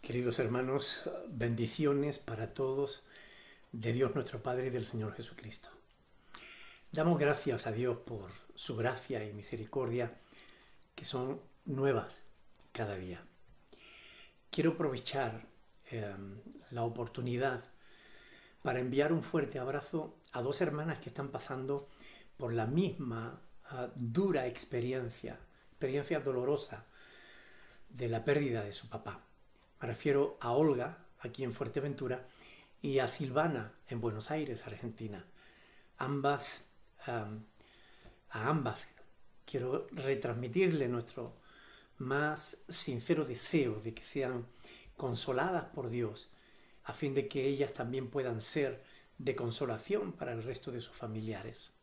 Queridos hermanos, bendiciones para todos de Dios nuestro Padre y del Señor Jesucristo. Damos gracias a Dios por su gracia y misericordia que son nuevas cada día. Quiero aprovechar la oportunidad para enviar un fuerte abrazo a dos hermanas que están pasando por la misma dura experiencia dolorosa de la pérdida de su papá. Me refiero a Olga, aquí en Fuerteventura, y a Silvana, en Buenos Aires, Argentina. A ambas quiero retransmitirle nuestro más sincero deseo de que sean consoladas por Dios, a fin de que ellas también puedan ser de consolación para el resto de sus familiares.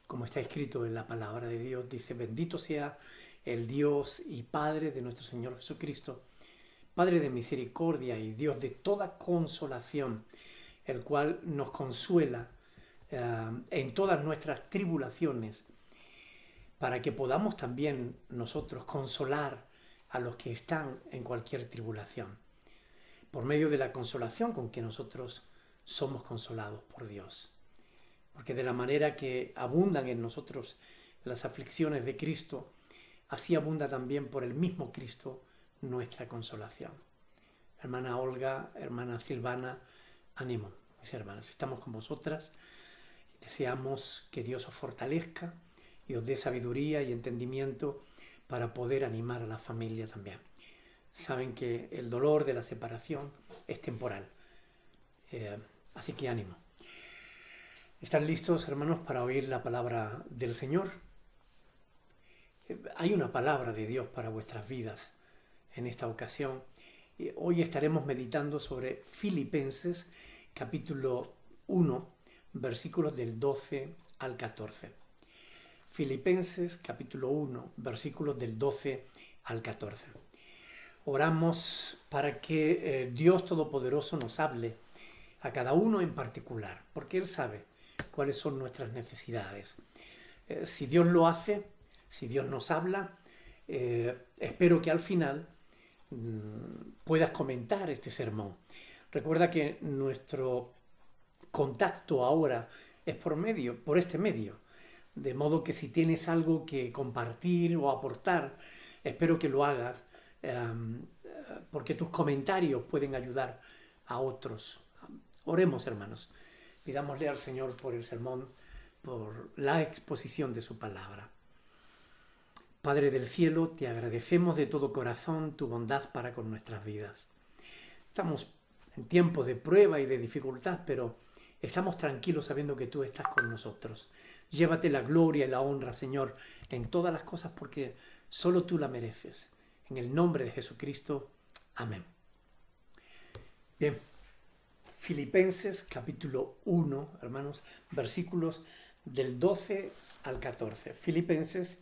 Como está escrito en la palabra de Dios, dice: bendito sea el Dios y Padre de nuestro Señor Jesucristo, Padre de misericordia y Dios de toda consolación, el cual nos consuela en todas nuestras tribulaciones, para que podamos también nosotros consolar a los que están en cualquier tribulación, por medio de la consolación con que nosotros somos consolados por Dios. Porque de la manera que abundan en nosotros las aflicciones de Cristo, así abunda también por el mismo Cristo nuestra consolación. Hermana Olga, hermana Silvana, ánimo, mis hermanas, estamos con vosotras. Deseamos que Dios os fortalezca y os dé sabiduría y entendimiento para poder animar a la familia también. Saben que el dolor de la separación es temporal, así que ánimo. ¿Están listos, hermanos, para oír la palabra del Señor? Hay una palabra de Dios para vuestras vidas en esta ocasión. Hoy estaremos meditando sobre Filipenses capítulo 1, versículos del 12 al 14. Filipenses capítulo 1, versículos del 12 al 14. Oramos para que Dios Todopoderoso nos hable a cada uno en particular, porque Él sabe cuáles son nuestras necesidades. Si Dios lo hace, si Dios nos habla, espero que al final puedas comentar este sermón. Recuerda que nuestro contacto ahora es por este medio, de modo que si tienes algo que compartir o aportar, espero que lo hagas, porque tus comentarios pueden ayudar a otros. Oremos, hermanos, pidámosle al Señor por el sermón, por la exposición de su palabra. Padre del cielo, te agradecemos de todo corazón tu bondad para con nuestras vidas. Estamos en tiempos de prueba y de dificultad, pero estamos tranquilos sabiendo que tú estás con nosotros. Llévate la gloria y la honra, Señor, en todas las cosas, porque solo tú la mereces. En el nombre de Jesucristo. Amén. Bien, Filipenses capítulo 1, hermanos, versículos del 12 al 14. Filipenses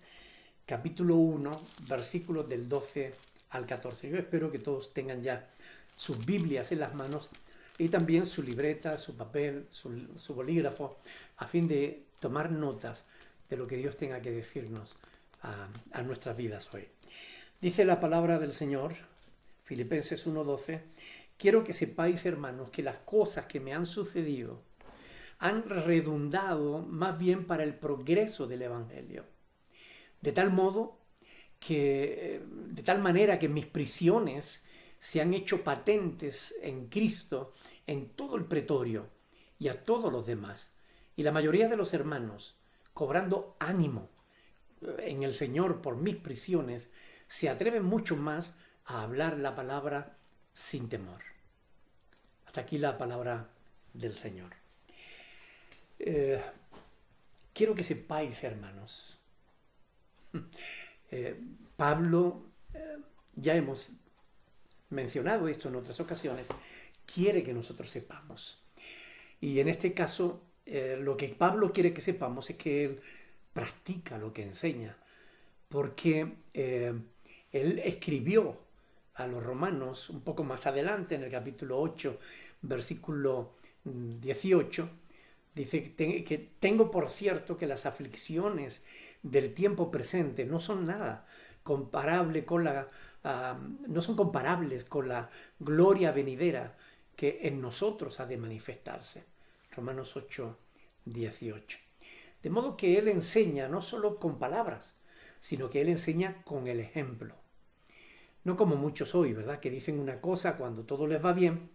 capítulo 1, versículos del 12 al 14. Yo espero que todos tengan ya sus Biblias en las manos y también su libreta, su papel, su bolígrafo, a fin de tomar notas de lo que Dios tenga que decirnos a nuestras vidas hoy. Dice la palabra del Señor, Filipenses 1:12, quiero que sepáis, hermanos, que las cosas que me han sucedido han redundado más bien para el progreso del Evangelio. De tal manera que mis prisiones se han hecho patentes en Cristo en todo el pretorio y a todos los demás. Y la mayoría de los hermanos, cobrando ánimo en el Señor por mis prisiones, se atreven mucho más a hablar la palabra sin temor. Hasta aquí la palabra del Señor. Quiero que sepáis, hermanos, Pablo, ya hemos mencionado esto en otras ocasiones, quiere que nosotros sepamos. Y en este caso, lo que Pablo quiere que sepamos es que él practica lo que enseña, porque él escribió a los romanos un poco más adelante, en el capítulo 8, versículo 18, dice que tengo por cierto que las aflicciones del tiempo presente no son nada comparable con la no son comparables con la gloria venidera que en nosotros ha de manifestarse. Romanos 8, 18. De modo que Él enseña no solo con palabras, sino que Él enseña con el ejemplo. No como muchos hoy, ¿verdad? Que dicen una cosa cuando todo les va bien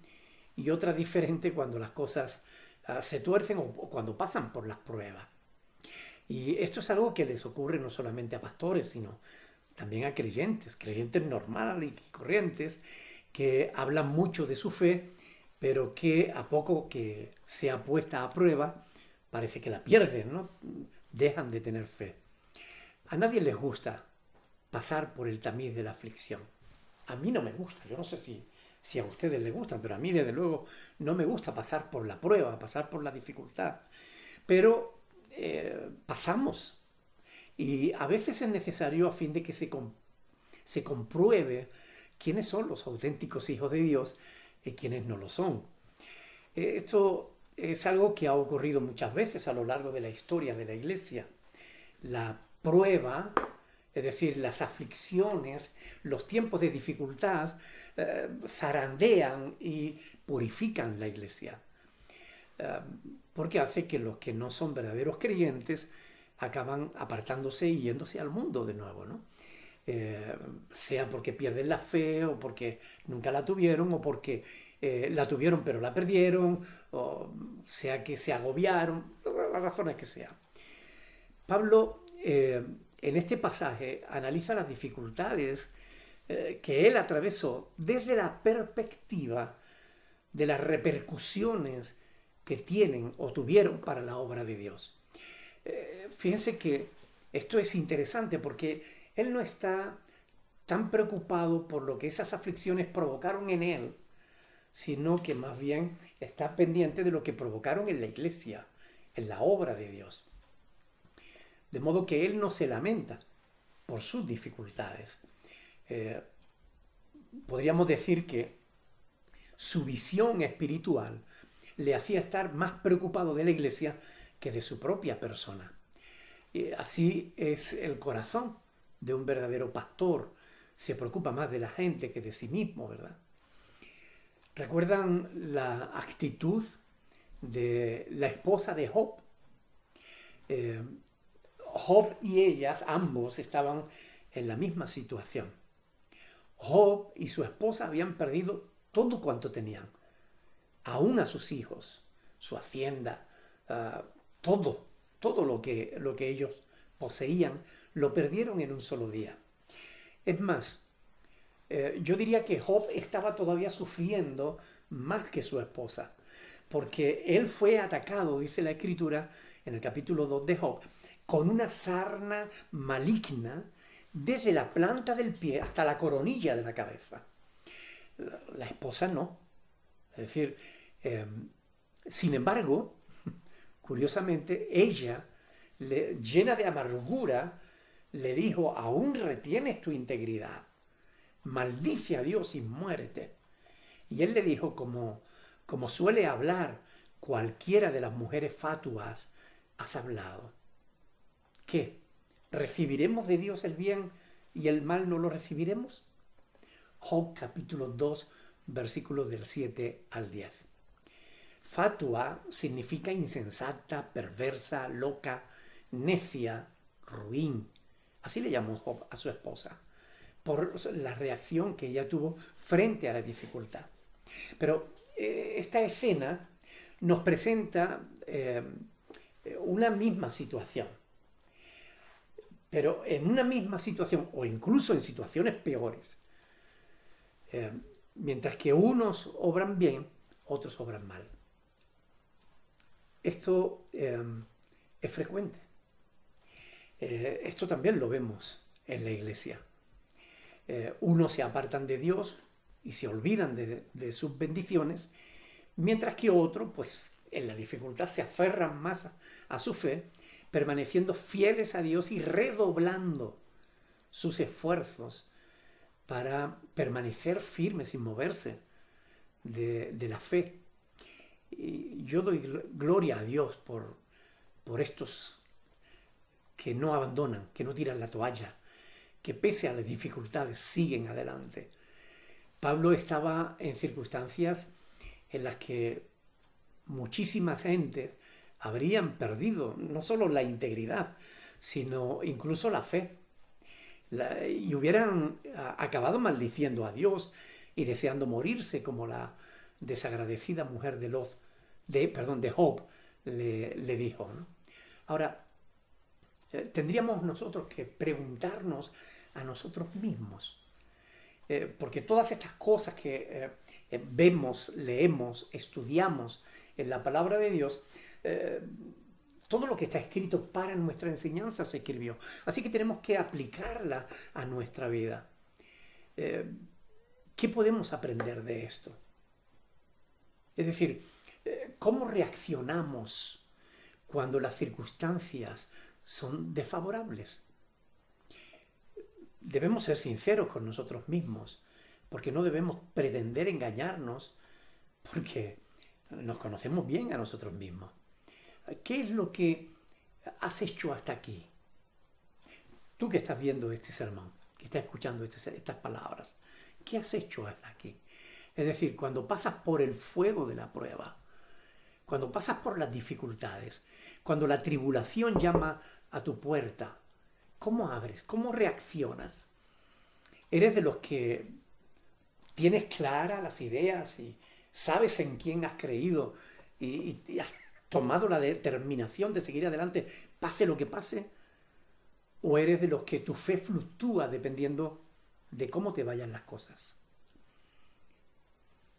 y otra diferente cuando las cosas se tuercen o cuando pasan por las pruebas. Y esto es algo que les ocurre no solamente a pastores, sino también a creyentes normales y corrientes, que hablan mucho de su fe, pero que a poco que sea puesta a prueba, parece que la pierden, ¿no? Dejan de tener fe. A nadie les gusta pasar por el tamiz de la aflicción. A mí no me gusta, yo no sé si a ustedes les gustan, pero a mí desde luego no me gusta pasar por la prueba, pasar por la dificultad. Pero pasamos. Y a veces es necesario a fin de que se compruebe quiénes son los auténticos hijos de Dios y quiénes no lo son. Esto es algo que ha ocurrido muchas veces a lo largo de la historia de la Iglesia. La prueba, es decir, las aflicciones, los tiempos de dificultad, zarandean y purifican la Iglesia. Porque hace que los que no son verdaderos creyentes acaban apartándose y yéndose al mundo de nuevo, ¿no? Sea porque pierden la fe o porque nunca la tuvieron o porque la tuvieron pero la perdieron, o sea que se agobiaron, las razones que sean. Pablo en este pasaje analiza las dificultades que él atravesó desde la perspectiva de las repercusiones que tienen o tuvieron para la obra de Dios. Fíjense que esto es interesante porque él no está tan preocupado por lo que esas aflicciones provocaron en él, sino que más bien está pendiente de lo que provocaron en la iglesia, en la obra de Dios. De modo que él no se lamenta por sus dificultades. Podríamos decir que su visión espiritual le hacía estar más preocupado de la iglesia que de su propia persona. Así es el corazón de un verdadero pastor. Se preocupa más de la gente que de sí mismo, ¿verdad? ¿Recuerdan la actitud de la esposa de Job? Job y ellas, ambos, estaban en la misma situación. Job y su esposa habían perdido todo cuanto tenían, aún a sus hijos, su hacienda, todo lo que ellos poseían, lo perdieron en un solo día. Es más, yo diría que Job estaba todavía sufriendo más que su esposa, porque él fue atacado, dice la Escritura, en el capítulo 2 de Job, con una sarna maligna desde la planta del pie hasta la coronilla de la cabeza. La esposa no. Es decir, sin embargo, curiosamente, ella, llena de amargura, le dijo: aún retienes tu integridad, maldice a Dios y muérete. Y él le dijo, como suele hablar cualquiera de las mujeres fatuas, has hablado. ¿Qué? ¿Recibiremos de Dios el bien y el mal no lo recibiremos? Job capítulo 2, versículos del 7 al 10. Fatua significa insensata, perversa, loca, necia, ruin. Así le llamó Job a su esposa, por la reacción que ella tuvo frente a la dificultad. Pero esta escena nos presenta una misma situación. Pero en una misma situación, o incluso en situaciones peores, mientras que unos obran bien, otros obran mal. Esto es frecuente. Esto también lo vemos en la iglesia. Unos se apartan de Dios y se olvidan de sus bendiciones, mientras que otros, pues en la dificultad, se aferran más a su fe, permaneciendo fieles a Dios y redoblando sus esfuerzos para permanecer firmes sin moverse de la fe. Y yo doy gloria a Dios por estos que no abandonan, que no tiran la toalla, que pese a las dificultades siguen adelante. Pablo estaba en circunstancias en las que muchísimas gentes habrían perdido no solo la integridad, sino incluso la fe. Y hubieran acabado maldiciendo a Dios y deseando morirse, como la desagradecida mujer de Job le dijo, ¿no? Ahora, tendríamos nosotros que preguntarnos a nosotros mismos, porque todas estas cosas que vemos, leemos, estudiamos en la palabra de Dios, todo lo que está escrito para nuestra enseñanza se escribió. Así que tenemos que aplicarla a nuestra vida. ¿Qué podemos aprender de esto? Es decir, ¿cómo reaccionamos cuando las circunstancias son desfavorables? Debemos ser sinceros con nosotros mismos, porque no debemos pretender engañarnos, porque nos conocemos bien a nosotros mismos. ¿Qué es lo que has hecho hasta aquí? Tú que estás viendo este sermón, que estás escuchando estas palabras, ¿qué has hecho hasta aquí? Es decir, cuando pasas por el fuego de la prueba, cuando pasas por las dificultades, cuando la tribulación llama a tu puerta, ¿cómo abres? ¿Cómo reaccionas? ¿Eres de los que tienes claras las ideas y sabes en quién has creído y has tomado la determinación de seguir adelante, pase lo que pase? ¿O eres de los que tu fe fluctúa dependiendo de cómo te vayan las cosas?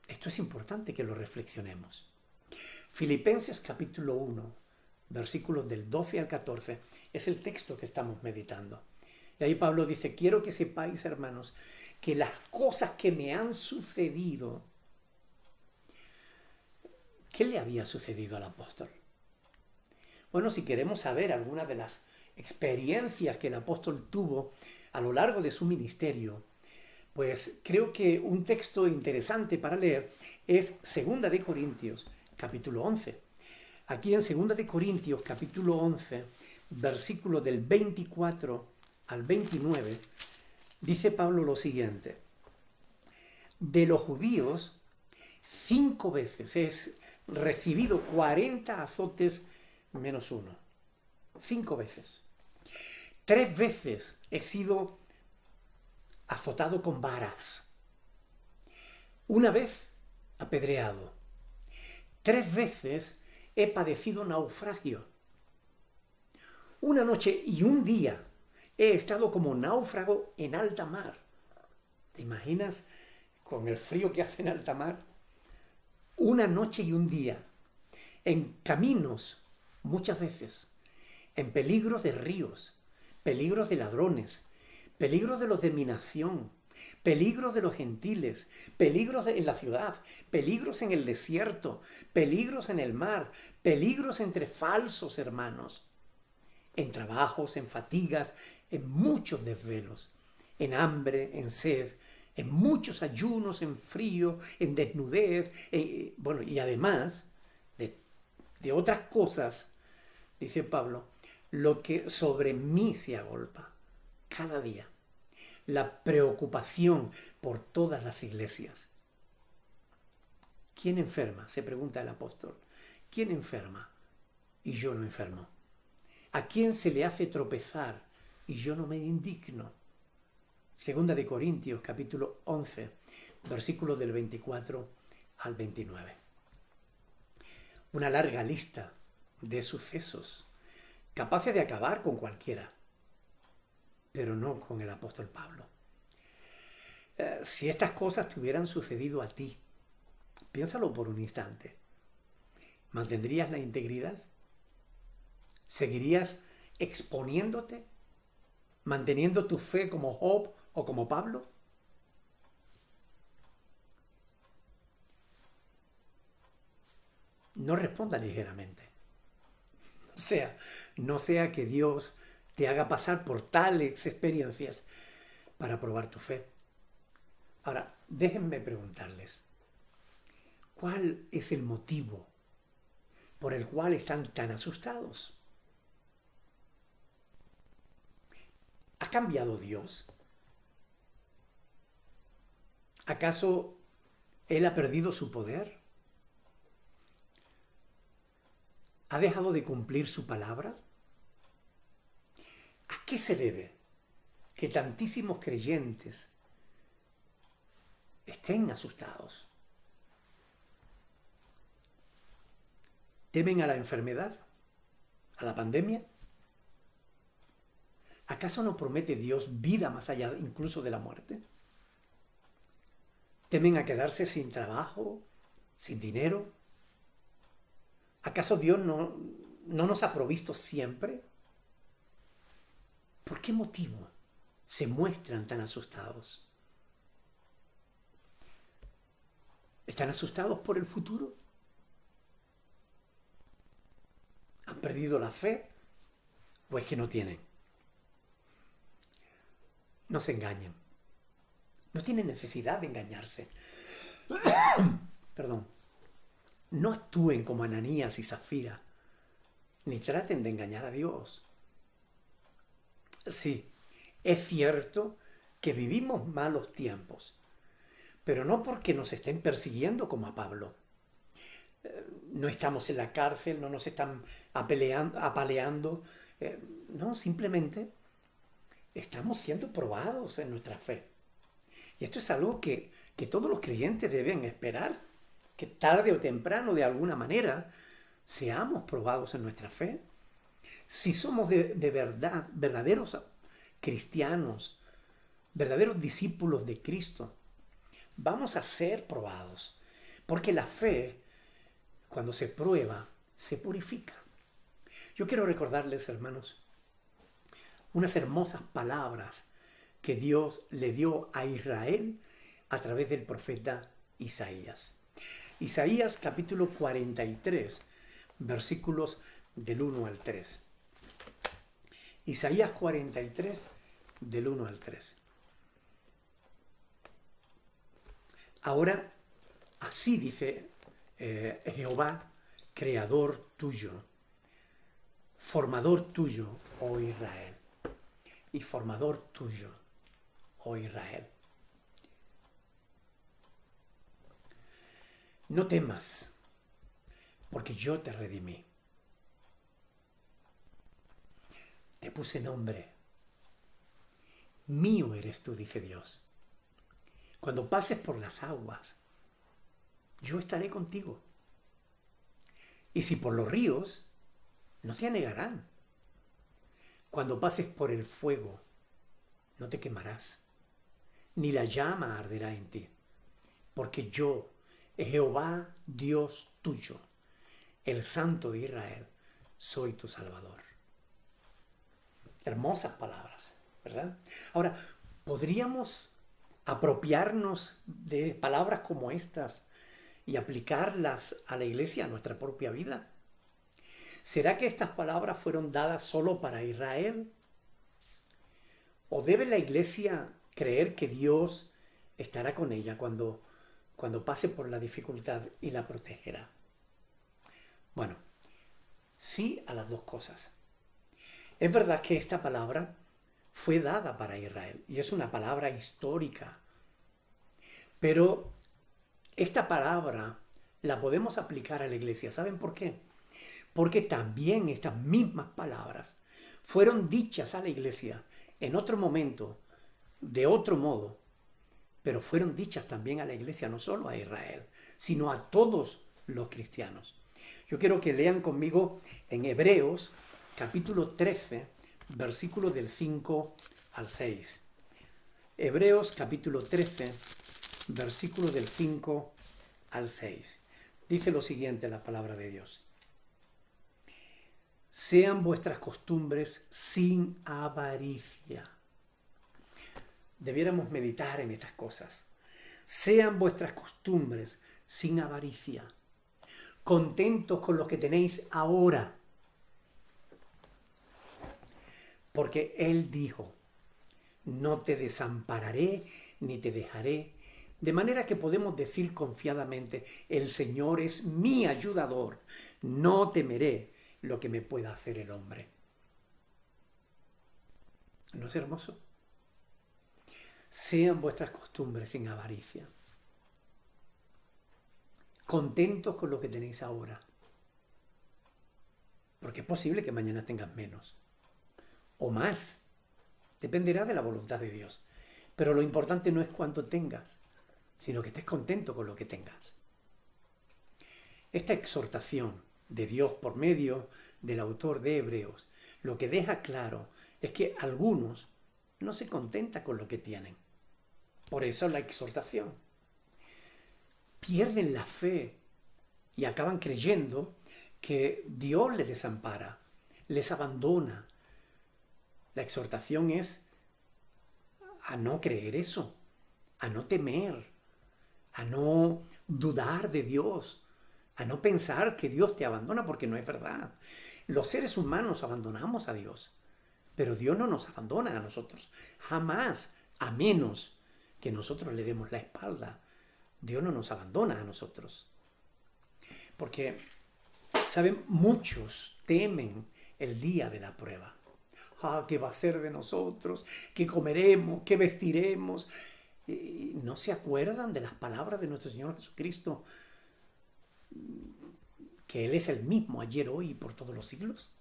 Esto es importante que lo reflexionemos. Filipenses capítulo 1, versículos del 12 al 14, es el texto que estamos meditando. Y ahí Pablo dice: quiero que sepáis, hermanos, que las cosas que me han sucedido. ¿Qué le había sucedido al apóstol? Bueno, si queremos saber algunas de las experiencias que el apóstol tuvo a lo largo de su ministerio, pues creo que un texto interesante para leer es 2 de Corintios, capítulo 11. Aquí en 2 de Corintios, capítulo 11, versículo del 24 al 29, dice Pablo lo siguiente: de los judíos 5 veces he recibido 40 azotes menos uno. 5 veces. 3 veces he sido azotado con varas. 1 vez apedreado. 3 veces he padecido naufragio. 1 noche y 1 día he estado como náufrago en alta mar. ¿Te imaginas con el frío que hace en alta mar? 1 noche y 1 día. En caminos, muchas veces. En peligros de ríos, peligros de ladrones, peligros de los de mi nación, peligros de los gentiles, peligros en la ciudad, peligros en el desierto, peligros en el mar, peligros entre falsos hermanos, en trabajos, en fatigas, en muchos desvelos, en hambre, en sed, en muchos ayunos, en frío, en desnudez, y además de otras cosas, dice Pablo, lo que sobre mí se agolpa cada día. La preocupación por todas las iglesias. ¿Quién enferma?, se pregunta el apóstol. ¿Quién enferma y yo no enfermo? ¿A quién se le hace tropezar y yo no me indigno? 2 de Corintios, capítulo 11, versículos del 24 al 29. Una larga lista de sucesos capaces de acabar con cualquiera, pero no con el apóstol Pablo. Si estas cosas te hubieran sucedido a ti, piénsalo por un instante. ¿Mantendrías la integridad? ¿Seguirías exponiéndote? ¿Manteniendo tu fe como Job o como Pablo? No responda ligeramente. No sea que Dios te haga pasar por tales experiencias para probar tu fe. Ahora, déjenme preguntarles, ¿cuál es el motivo por el cual están tan asustados? ¿Ha cambiado Dios? ¿Acaso Él ha perdido su poder? ¿Ha dejado de cumplir su palabra? ¿A qué se debe que tantísimos creyentes estén asustados? ¿Temen a la enfermedad? ¿A la pandemia? ¿Acaso no promete Dios vida más allá incluso de la muerte? ¿Temen a quedarse sin trabajo, sin dinero? ¿Acaso Dios no nos ha provisto siempre? ¿Por qué motivo se muestran tan asustados? ¿Están asustados por el futuro? ¿Han perdido la fe? ¿O es que no tienen? No se engañen. No tienen necesidad de engañarse. Perdón. No actúen como Ananías y Zafira, ni traten de engañar a Dios. Sí, es cierto que vivimos malos tiempos, pero no porque nos estén persiguiendo como a Pablo. No estamos en la cárcel, no nos están apaleando. No, simplemente estamos siendo probados en nuestra fe. Y esto es algo que todos los creyentes deben esperar, que tarde o temprano, de alguna manera, seamos probados en nuestra fe. Si somos de verdad, verdaderos cristianos, verdaderos discípulos de Cristo, vamos a ser probados. Porque la fe, cuando se prueba, se purifica. Yo quiero recordarles, hermanos, unas hermosas palabras que Dios le dio a Israel a través del profeta Isaías. Isaías capítulo 43, versículos del 1 al 3. Isaías 43, del 1 al 3. Ahora, así dice Jehová, creador tuyo, formador tuyo, oh Israel, y formador tuyo, oh Israel. No temas, porque yo te redimí. Te puse nombre. Mío eres tú, dice Dios. Cuando pases por las aguas, yo estaré contigo. Y si por los ríos, no te anegarán. Cuando pases por el fuego, no te quemarás, ni la llama arderá en ti. Porque yo, Jehová Dios tuyo, el Santo de Israel, soy tu Salvador. Hermosas palabras, ¿verdad? Ahora, ¿podríamos apropiarnos de palabras como estas y aplicarlas a la iglesia, a nuestra propia vida? ¿Será que estas palabras fueron dadas solo para Israel? ¿O debe la iglesia creer que Dios estará con ella cuando pase por la dificultad y la protegerá? Bueno, sí a las dos cosas. Es verdad que esta palabra fue dada para Israel y es una palabra histórica, pero esta palabra la podemos aplicar a la iglesia. ¿Saben por qué? Porque también estas mismas palabras fueron dichas a la iglesia en otro momento, de otro modo, pero fueron dichas también a la iglesia, no solo a Israel, sino a todos los cristianos. Yo quiero que lean conmigo en Hebreos capítulo 13, versículos del 5 al 6. Hebreos capítulo 13, versículos del 5 al 6. Dice lo siguiente la palabra de Dios. Sean vuestras costumbres sin avaricia. Debiéramos meditar en estas cosas. Sean vuestras costumbres sin avaricia. Contentos con lo que tenéis ahora. Porque Él dijo, no te desampararé ni te dejaré. De manera que podemos decir confiadamente, el Señor es mi ayudador. No temeré lo que me pueda hacer el hombre. ¿No es hermoso? Sean vuestras costumbres sin avaricia. contentos con lo que tenéis ahora. Porque es posible que mañana tengas menos o más. Dependerá de la voluntad de Dios. Pero lo importante no es cuánto tengas, sino que estés contento con lo que tengas. Esta exhortación de Dios por medio del autor de Hebreos, lo que deja claro es que algunos no se contentan con lo que tienen. Por eso la exhortación. Pierden la fe y acaban creyendo que Dios les desampara, les abandona. La exhortación es a no creer eso, a no temer, a no dudar de Dios, a no pensar que Dios te abandona, porque no es verdad. Los seres humanos abandonamos a Dios, pero Dios no nos abandona a nosotros, jamás, a menos que nosotros le demos la espalda. Dios no nos abandona a nosotros. Porque, ¿saben? Muchos temen el día de la prueba. ¿Qué va a ser de nosotros? ¿Qué comeremos? ¿Qué vestiremos? Y no se acuerdan de las palabras de nuestro Señor Jesucristo, que Él es el mismo ayer, hoy y por todos los siglos.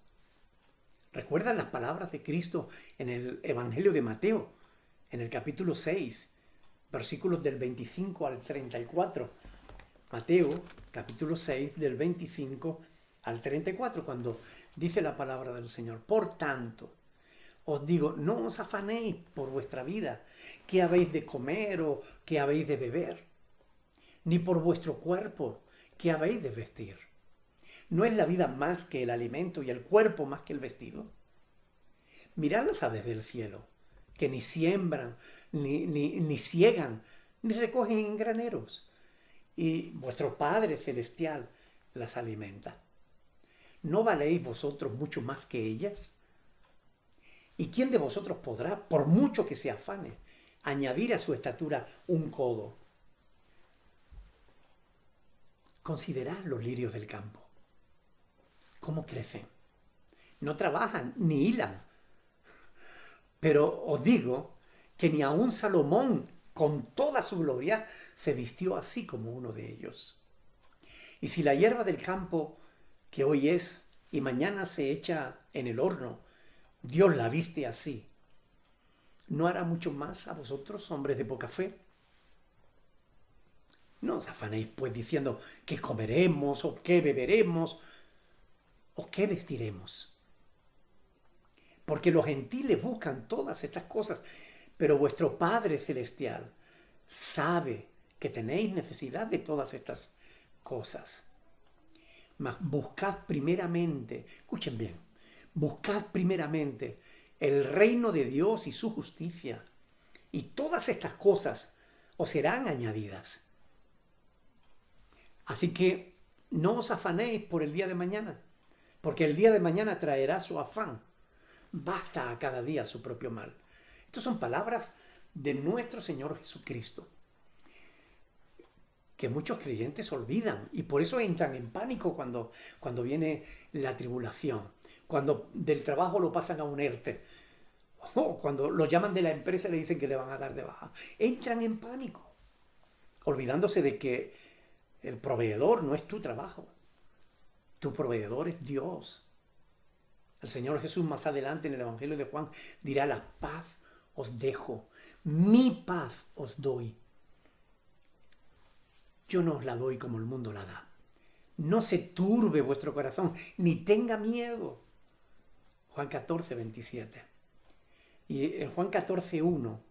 ¿Recuerdan las palabras de Cristo en el Evangelio de Mateo, en el capítulo 6, versículos del 25 al 34? Mateo, capítulo 6, del 25 al 34, cuando dice la palabra del Señor: por tanto, os digo, no os afanéis por vuestra vida, qué habéis de comer o qué habéis de beber, ni por vuestro cuerpo, qué habéis de vestir. ¿No es la vida más que el alimento y el cuerpo más que el vestido? Mirad las aves del cielo, que ni siembran, ni ciegan, ni recogen en graneros, y vuestro Padre Celestial las alimenta. ¿No valéis vosotros mucho más que ellas? ¿Y quién de vosotros podrá, por mucho que se afane, añadir a su estatura un codo? Considerad los lirios del campo. ¿Cómo crecen? No trabajan ni hilan. Pero os digo que ni aun Salomón, con toda su gloria, se vistió así como uno de ellos. Y si la hierba del campo, que hoy es y mañana se echa en el horno, Dios la viste así, ¿no hará mucho más a vosotros, hombres de poca fe? No os afanéis pues diciendo qué comeremos o qué beberemos o qué vestiremos. Porque los gentiles buscan todas estas cosas, pero vuestro Padre Celestial sabe que tenéis necesidad de todas estas cosas. Mas buscad primeramente, escuchen bien, buscad primeramente el reino de Dios y su justicia, y todas estas cosas os serán añadidas. Así que no os afanéis por el día de mañana, porque el día de mañana traerá su afán. Basta a cada día su propio mal. Estas son palabras de nuestro Señor Jesucristo, que muchos creyentes olvidan y por eso entran en pánico cuando viene la tribulación, cuando del trabajo lo pasan a un ERTE, o cuando lo llaman de la empresa y le dicen que le van a dar de baja. Entran en pánico, olvidándose de que el proveedor no es tu trabajo. Tu proveedor es Dios. El Señor Jesús más adelante en el Evangelio de Juan dirá: la paz os dejo, mi paz os doy. Yo no os la doy como el mundo la da. No se turbe vuestro corazón, ni tenga miedo. Juan 14, 27. Y en Juan 14, 1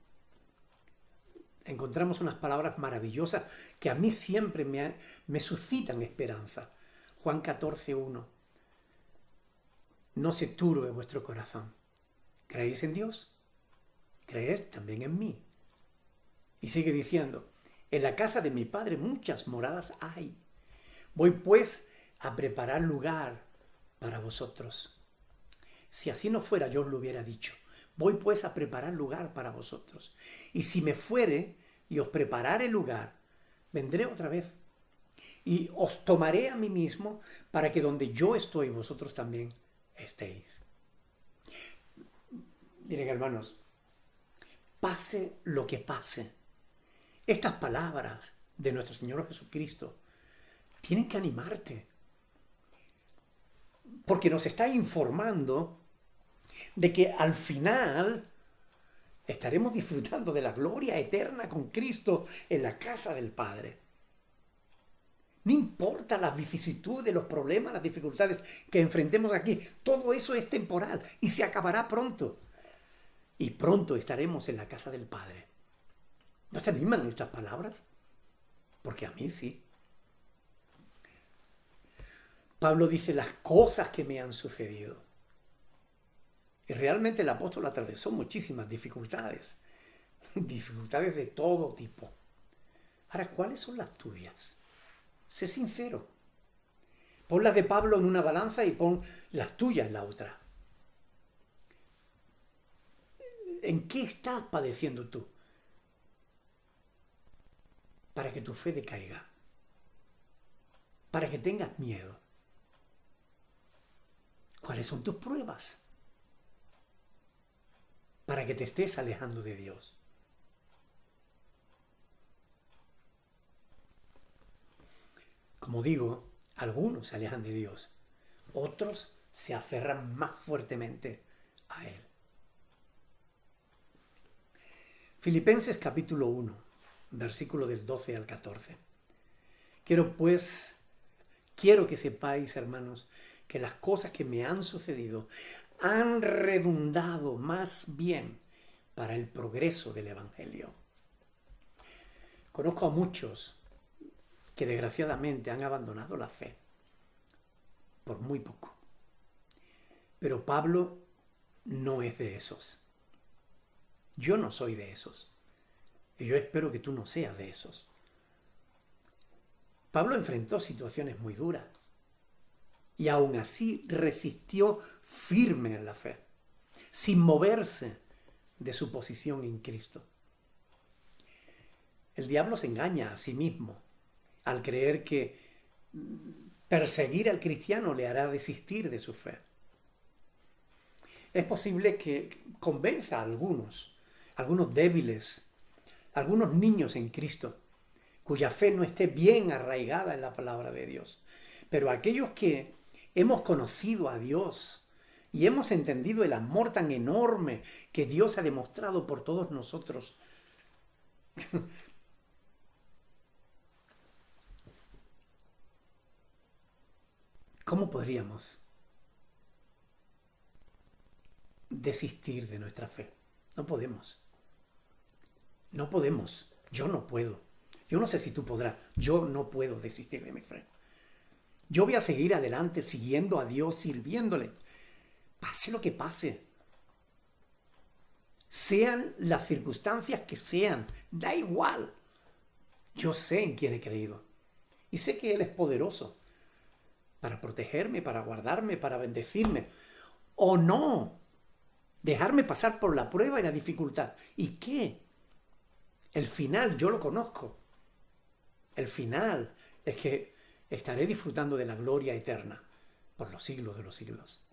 encontramos unas palabras maravillosas que a mí siempre me suscitan esperanza. Juan 14, 1. No se turbe vuestro corazón. ¿Creéis en Dios? Creed también en mí. Y sigue diciendo: en la casa de mi Padre muchas moradas hay. Voy pues a preparar lugar para vosotros. Si así no fuera, yo os lo hubiera dicho. Voy pues a preparar lugar para vosotros. Y si me fuere y os preparare lugar, vendré otra vez. Y os tomaré a mí mismo, para que donde yo estoy, vosotros también estéis. Miren, hermanos, pase lo que pase, estas palabras de nuestro Señor Jesucristo tienen que animarte, porque nos está informando de que al final estaremos disfrutando de la gloria eterna con Cristo en la casa del Padre. No importa las vicisitudes, los problemas, las dificultades que enfrentemos aquí, todo eso es temporal y se acabará pronto. Y pronto estaremos en la casa del Padre. ¿No te animan estas palabras? Porque a mí sí. Pablo dice las cosas que me han sucedido. Y realmente el apóstol atravesó muchísimas dificultades. Dificultades de todo tipo. Ahora, ¿cuáles son las tuyas? Sé sincero. Pon las de Pablo en una balanza y pon las tuyas en la otra. ¿En qué estás padeciendo tú? Para que tu fe decaiga. Para que tengas miedo. ¿Cuáles son tus pruebas? Para que te estés alejando de Dios. Como digo, algunos se alejan de Dios, otros se aferran más fuertemente a Él. Filipenses capítulo 1, versículo del 12 al 14. Quiero que sepáis, hermanos, que las cosas que me han sucedido han redundado más bien para el progreso del Evangelio. Conozco a muchos que desgraciadamente han abandonado la fe por muy poco. Pero Pablo no es de esos. Yo no soy de esos. Y yo espero que tú no seas de esos. Pablo enfrentó situaciones muy duras y aún así resistió firme en la fe, sin moverse de su posición en Cristo. El diablo se engaña a sí mismo al creer que perseguir al cristiano le hará desistir de su fe. Es posible que convenza a algunos débiles, algunos niños en Cristo, cuya fe no esté bien arraigada en la palabra de Dios. Pero aquellos que hemos conocido a Dios y hemos entendido el amor tan enorme que Dios ha demostrado por todos nosotros, ¿cómo podríamos desistir de nuestra fe? No podemos. No podemos. Yo no puedo. Yo no sé si tú podrás. Yo no puedo desistir de mi fe. Yo voy a seguir adelante siguiendo a Dios, sirviéndole. Pase lo que pase. Sean las circunstancias que sean. Da igual. Yo sé en quién he creído. Y sé que Él es poderoso para protegerme, para guardarme, para bendecirme. O no. Dejarme pasar por la prueba y la dificultad. ¿Y qué? El final yo lo conozco. El final es que estaré disfrutando de la gloria eterna por los siglos de los siglos.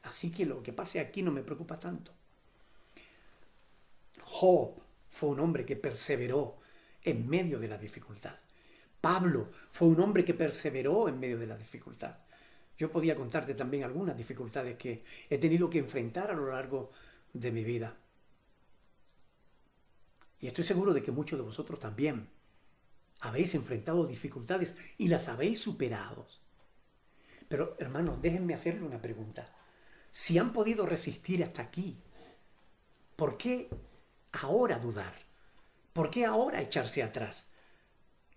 Así que lo que pase aquí no me preocupa tanto. Job fue un hombre que perseveró en medio de la dificultad. Pablo fue un hombre que perseveró en medio de la dificultad. Yo podía contarte también algunas dificultades que he tenido que enfrentar a lo largo de mi vida. Y estoy seguro de que muchos de vosotros también habéis enfrentado dificultades y las habéis superado. Pero, hermanos, déjenme hacerle una pregunta. Si han podido resistir hasta aquí, ¿por qué ahora dudar? ¿Por qué ahora echarse atrás?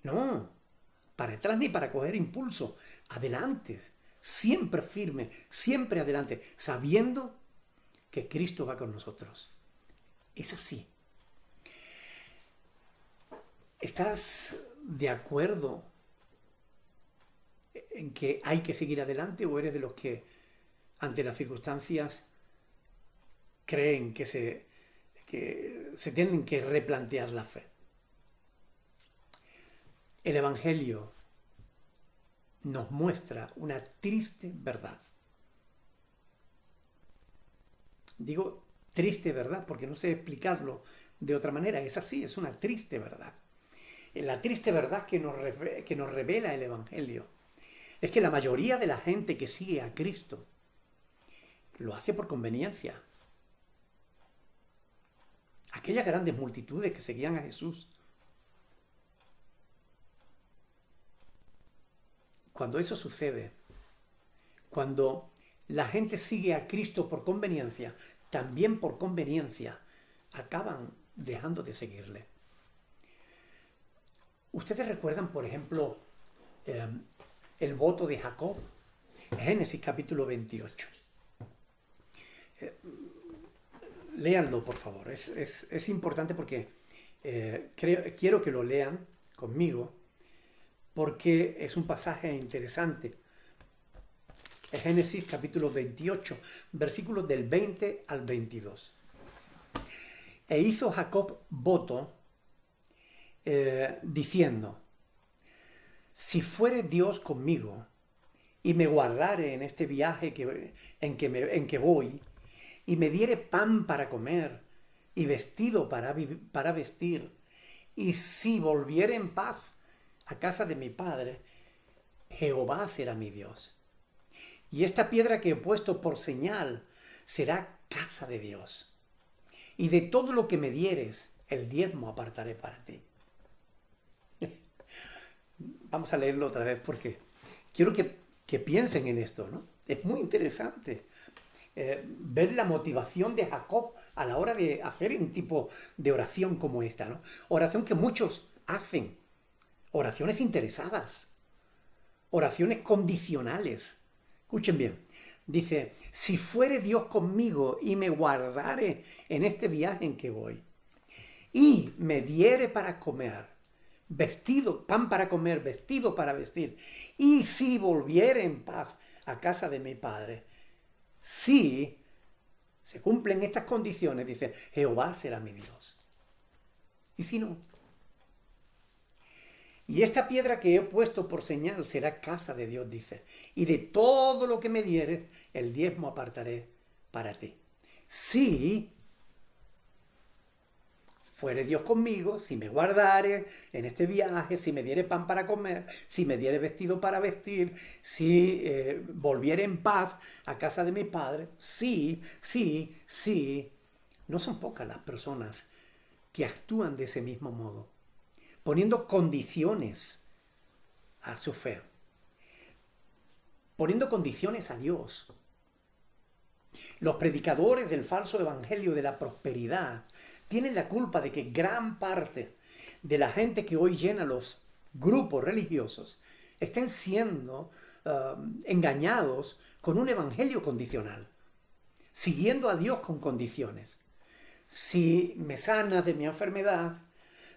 No, para atrás ni para coger impulso. Adelante, siempre firme, siempre adelante, sabiendo que Cristo va con nosotros. Es así. ¿Estás de acuerdo en que hay que seguir adelante o eres de los que ante las circunstancias creen que se tienen que replantear la fe? El Evangelio nos muestra una triste verdad. Digo triste verdad porque no sé explicarlo de otra manera. Es así, es una triste verdad. La triste verdad que nos revela el Evangelio es que la mayoría de la gente que sigue a Cristo lo hace por conveniencia. Aquellas grandes multitudes que seguían a Jesús, cuando eso sucede, cuando la gente sigue a Cristo por conveniencia, también por conveniencia acaban dejando de seguirle. ¿Ustedes recuerdan, por ejemplo, el voto de Jacob? Génesis capítulo 28. Léanlo, por favor. Es importante porque quiero que lo lean conmigo, porque es un pasaje interesante. Génesis capítulo 28, versículos del 20 al 22. E hizo Jacob voto diciendo: si fuere Dios conmigo y me guardare en este viaje en que voy, y me diere pan para comer y vestido para vestir, y si volviere en paz a casa de mi padre, Jehová será mi Dios. Y esta piedra que he puesto por señal será casa de Dios. Y de todo lo que me dieres, el diezmo apartaré para ti. Vamos a leerlo otra vez porque quiero que piensen en esto, ¿no? Es muy interesante ver la motivación de Jacob a la hora de hacer un tipo de oración como esta, ¿no? Oración que muchos hacen, oraciones interesadas, oraciones condicionales. Escuchen bien, dice: si fuere Dios conmigo y me guardare en este viaje en que voy, y me diere para comer, pan para comer, vestido para vestir, y si volviere en paz a casa de mi padre, si se cumplen estas condiciones, dice, Jehová será mi Dios. Y si no, y esta piedra que he puesto por señal será casa de Dios, dice, y de todo lo que me dieres, el diezmo apartaré para ti. Si fuere Dios conmigo, si me guardare en este viaje, si me diere pan para comer, si me diere vestido para vestir, si volviere en paz a casa de mi padre, sí. No son pocas las personas que actúan de ese mismo modo, poniendo condiciones a su fe, poniendo condiciones a Dios. Los predicadores del falso evangelio de la prosperidad tienen la culpa de que gran parte de la gente que hoy llena los grupos religiosos estén siendo engañados con un evangelio condicional, siguiendo a Dios con condiciones. Si me sanas de mi enfermedad,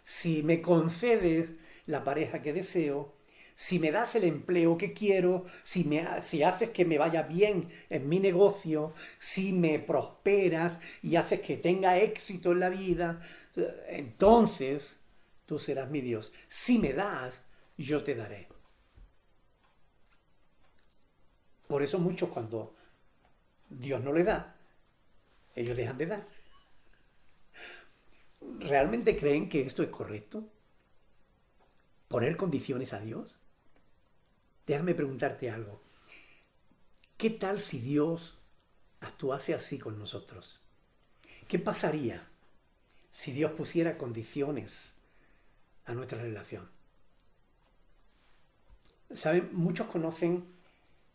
si me concedes la pareja que deseo, si me das el empleo que quiero, si haces que me vaya bien en mi negocio, si me prosperas y haces que tenga éxito en la vida, entonces tú serás mi Dios. Si me das, yo te daré. Por eso muchos, cuando Dios no le da, ellos dejan de dar. ¿Realmente creen que esto es correcto? ¿Poner condiciones a Dios? Déjame preguntarte algo. ¿Qué tal si Dios actuase así con nosotros? ¿Qué pasaría si Dios pusiera condiciones a nuestra relación? ¿Saben? Muchos conocen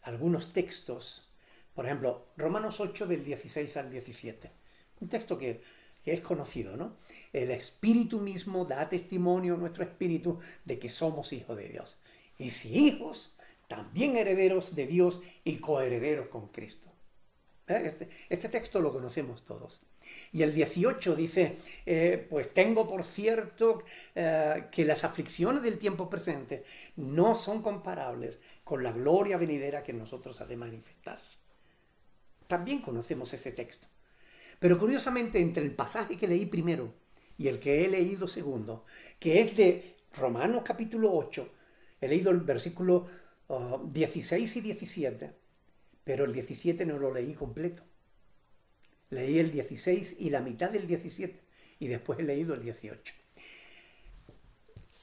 algunos textos, por ejemplo, Romanos 8 del 16 al 17. Un texto que es conocido, ¿no? El Espíritu mismo da testimonio a nuestro espíritu de que somos hijos de Dios. Y si hijos, también herederos de Dios y coherederos con Cristo. Este texto lo conocemos todos. Y el 18 dice, pues tengo por cierto que las aflicciones del tiempo presente no son comparables con la gloria venidera que en nosotros ha de manifestarse. También conocemos ese texto. Pero curiosamente, entre el pasaje que leí primero y el que he leído segundo, que es de Romanos capítulo 8, he leído el versículo 16 y 17, pero el 17 no lo leí completo. Leí el 16 y la mitad del 17 y después he leído el 18.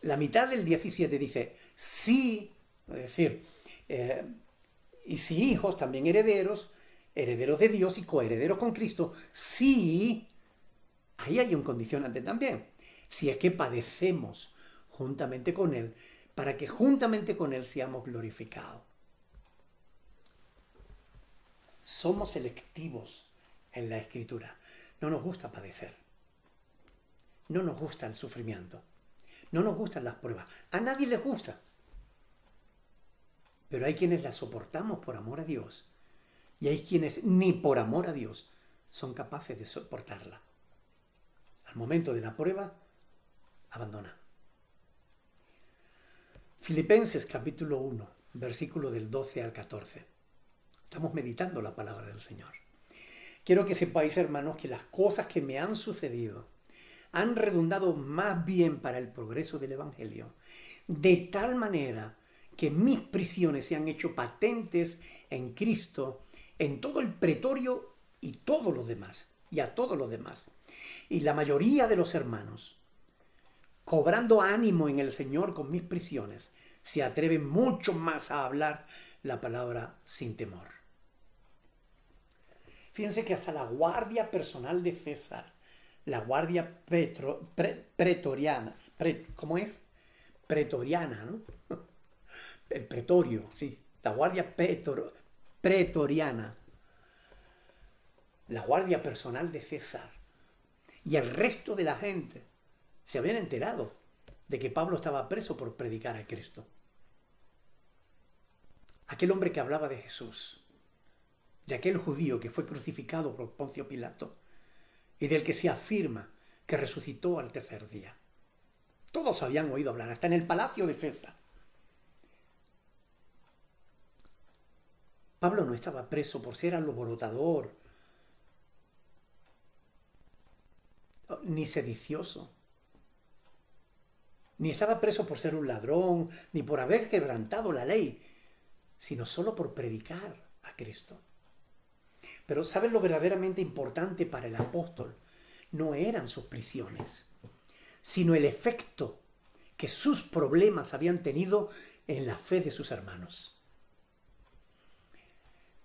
la mitad del 17 dice, sí, es decir, y si hijos, también herederos, herederos de Dios y coherederos con Cristo, sí, ahí hay un condicionante también, si es que padecemos juntamente con Él, para que juntamente con Él seamos glorificados. Somos selectivos en la Escritura. No nos gusta padecer. No nos gusta el sufrimiento. No nos gustan las pruebas. A nadie les gusta. Pero hay quienes las soportamos por amor a Dios. Y hay quienes ni por amor a Dios son capaces de soportarla. Al momento de la prueba, abandona. Filipenses capítulo 1, versículo del 12 al 14. Estamos meditando la palabra del Señor. Quiero que sepáis, hermanos, que las cosas que me han sucedido han redundado más bien para el progreso del Evangelio, de tal manera que mis prisiones se han hecho patentes en Cristo, en todo el pretorio y todos los demás, y a todos los demás. Y la mayoría de los hermanos, cobrando ánimo en el Señor con mis prisiones, se atreven mucho más a hablar la palabra sin temor. Fíjense que hasta la guardia personal de César, la guardia pretoriana, ¿cómo es? Pretoriana, ¿no? El pretorio, sí, la guardia pretoriana, la guardia personal de César y el resto de la gente se habían enterado de que Pablo estaba preso por predicar a Cristo. Aquel hombre que hablaba de Jesús, de aquel judío que fue crucificado por Poncio Pilato y del que se afirma que resucitó al tercer día. Todos habían oído hablar, hasta en el palacio de César. Pablo no estaba preso por ser alborotador, ni sedicioso, ni estaba preso por ser un ladrón, ni por haber quebrantado la ley, sino solo por predicar a Cristo. Pero ¿saben lo verdaderamente importante para el apóstol? No eran sus prisiones, sino el efecto que sus problemas habían tenido en la fe de sus hermanos.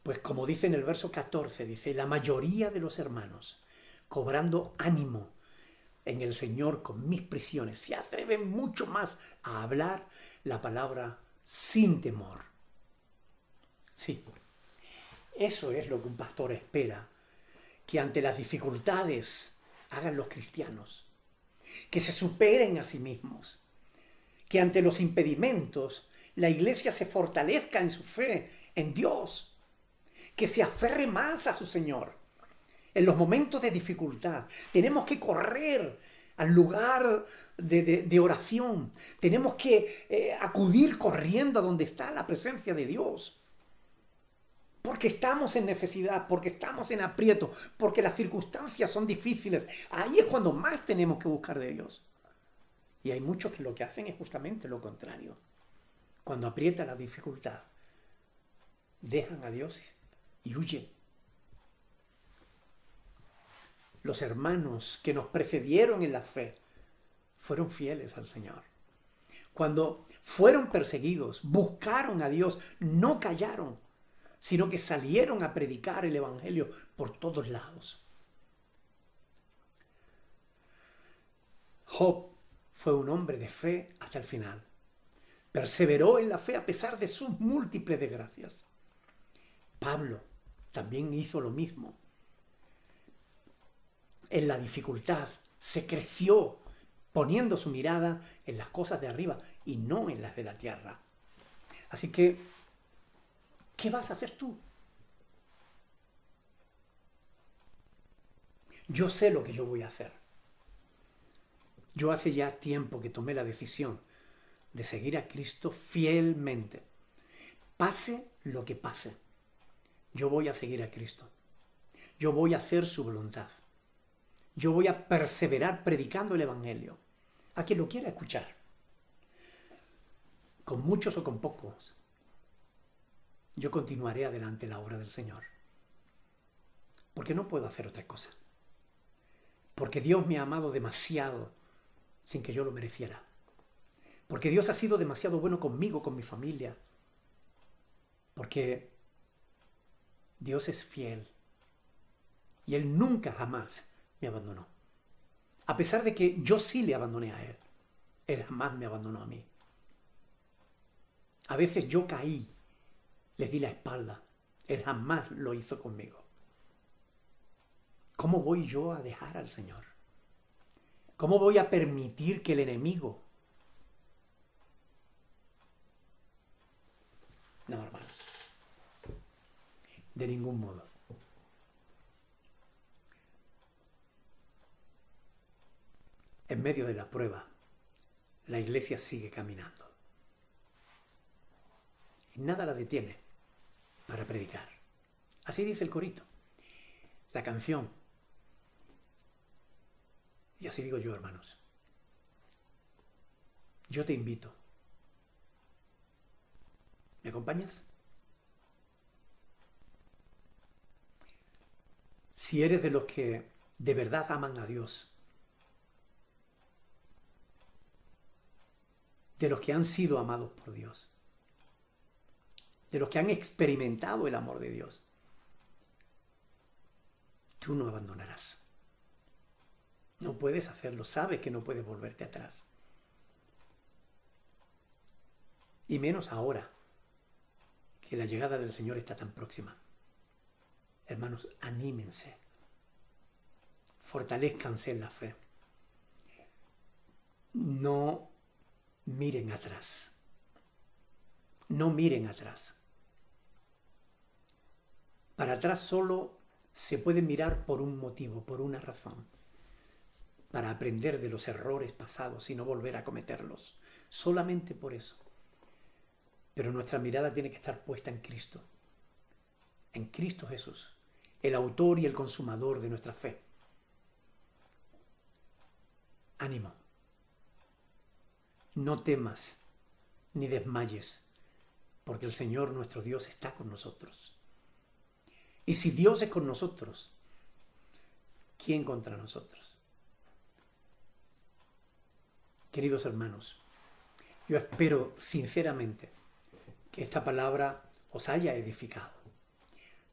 Pues como dice en el verso 14, dice, la mayoría de los hermanos, cobrando ánimo en el Señor con mis prisiones, se atreven mucho más a hablar la palabra sin temor. Sí, eso es lo que un pastor espera, que ante las dificultades hagan los cristianos, que se superen a sí mismos, que ante los impedimentos la iglesia se fortalezca en su fe, en Dios, que se aferre más a su Señor. En los momentos de dificultad tenemos que correr al lugar de oración, tenemos que acudir corriendo a donde está la presencia de Dios. Porque estamos en necesidad, porque estamos en aprieto, porque las circunstancias son difíciles. Ahí es cuando más tenemos que buscar de Dios. Y hay muchos que lo que hacen es justamente lo contrario. Cuando aprieta la dificultad, dejan a Dios y huyen. Los hermanos que nos precedieron en la fe fueron fieles al Señor. Cuando fueron perseguidos, buscaron a Dios, no callaron, sino que salieron a predicar el Evangelio por todos lados. Job fue un hombre de fe hasta el final. Perseveró en la fe a pesar de sus múltiples desgracias. Pablo también hizo lo mismo. En la dificultad se creció poniendo su mirada en las cosas de arriba y no en las de la tierra. Así que, ¿qué vas a hacer tú? Yo sé lo que yo voy a hacer. Yo hace ya tiempo que tomé la decisión de seguir a Cristo fielmente. Pase lo que pase, yo voy a seguir a Cristo. Yo voy a hacer su voluntad. Yo voy a perseverar predicando el Evangelio a quien lo quiera escuchar, con muchos o con pocos. Yo continuaré adelante la obra del Señor, porque no puedo hacer otra cosa, porque Dios me ha amado demasiado sin que yo lo mereciera, Porque Dios ha sido demasiado bueno conmigo, con mi familia. Porque Dios es fiel. Y Él nunca jamás me abandonó. A pesar de que yo sí le abandoné a Él, Él jamás me abandonó a mí. A veces yo caí, les di la espalda. Él jamás lo hizo conmigo. ¿Cómo voy yo a dejar al Señor? ¿Cómo voy a permitir que el enemigo... No, hermanos. De ningún modo. En medio de la prueba, la iglesia sigue caminando. Y nada la detiene para predicar. Así dice el corito, la canción. Y así digo yo, hermanos. Yo te invito. ¿Me acompañas? Si eres de los que de verdad aman a Dios, de los que han sido amados por Dios, de los que han experimentado el amor de Dios, tú no abandonarás. No puedes hacerlo, sabes que no puedes volverte atrás. Y menos ahora, que la llegada del Señor está tan próxima. Hermanos, anímense, fortalezcanse en la fe. No miren atrás. No miren atrás. Para atrás solo se puede mirar por un motivo, por una razón. Para aprender de los errores pasados y no volver a cometerlos. Solamente por eso. Pero nuestra mirada tiene que estar puesta en Cristo. En Cristo Jesús, el autor y el consumador de nuestra fe. Ánimo. No temas ni desmayes, porque el Señor nuestro Dios está con nosotros. Y si Dios es con nosotros, ¿quién contra nosotros? Queridos hermanos, yo espero sinceramente que esta palabra os haya edificado.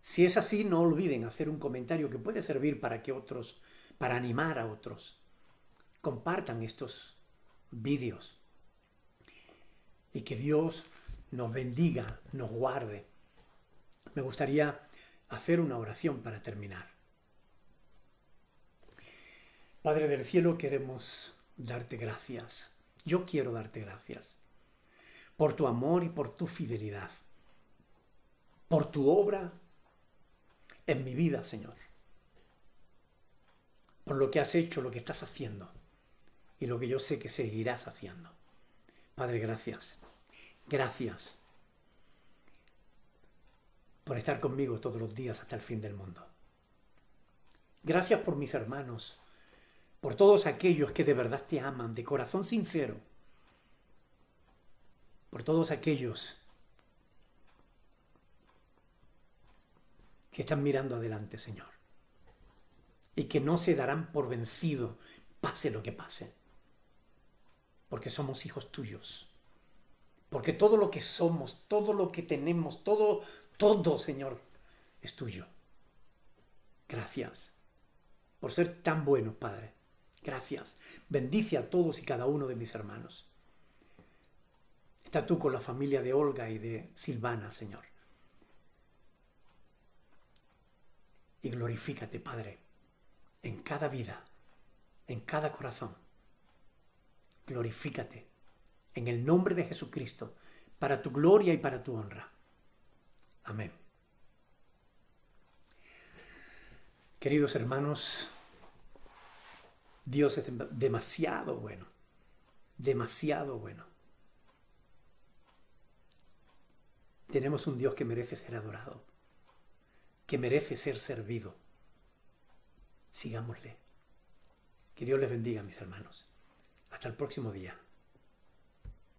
Si es así, no olviden hacer un comentario que puede servir para que otros, para animar a otros, compartan estos vídeos. Y que Dios nos bendiga, nos guarde. Me gustaría hacer una oración para terminar. Padre del cielo, queremos darte gracias. Yo quiero darte gracias por tu amor y por tu fidelidad, por tu obra en mi vida, Señor, por lo que has hecho, lo que estás haciendo y lo que yo sé que seguirás haciendo. Padre, gracias. Gracias por estar conmigo todos los días hasta el fin del mundo. Gracias por mis hermanos, por todos aquellos que de verdad te aman, de corazón sincero, por todos aquellos que están mirando adelante, Señor, y que no se darán por vencido, pase lo que pase, porque somos hijos tuyos, porque todo lo que somos, todo lo que tenemos, todo, Señor, es tuyo. Gracias por ser tan buenos, Padre. Gracias. Bendice a todos y cada uno de mis hermanos. Está tú con la familia de Olga y de Silvana, Señor. Y glorifícate, Padre, en cada vida, en cada corazón. Glorifícate en el nombre de Jesucristo, para tu gloria y para tu honra. Amén. Queridos hermanos, Dios es demasiado bueno, demasiado bueno. Tenemos un Dios que merece ser adorado, que merece ser servido. Sigámosle. Que Dios les bendiga, mis hermanos. Hasta el próximo día.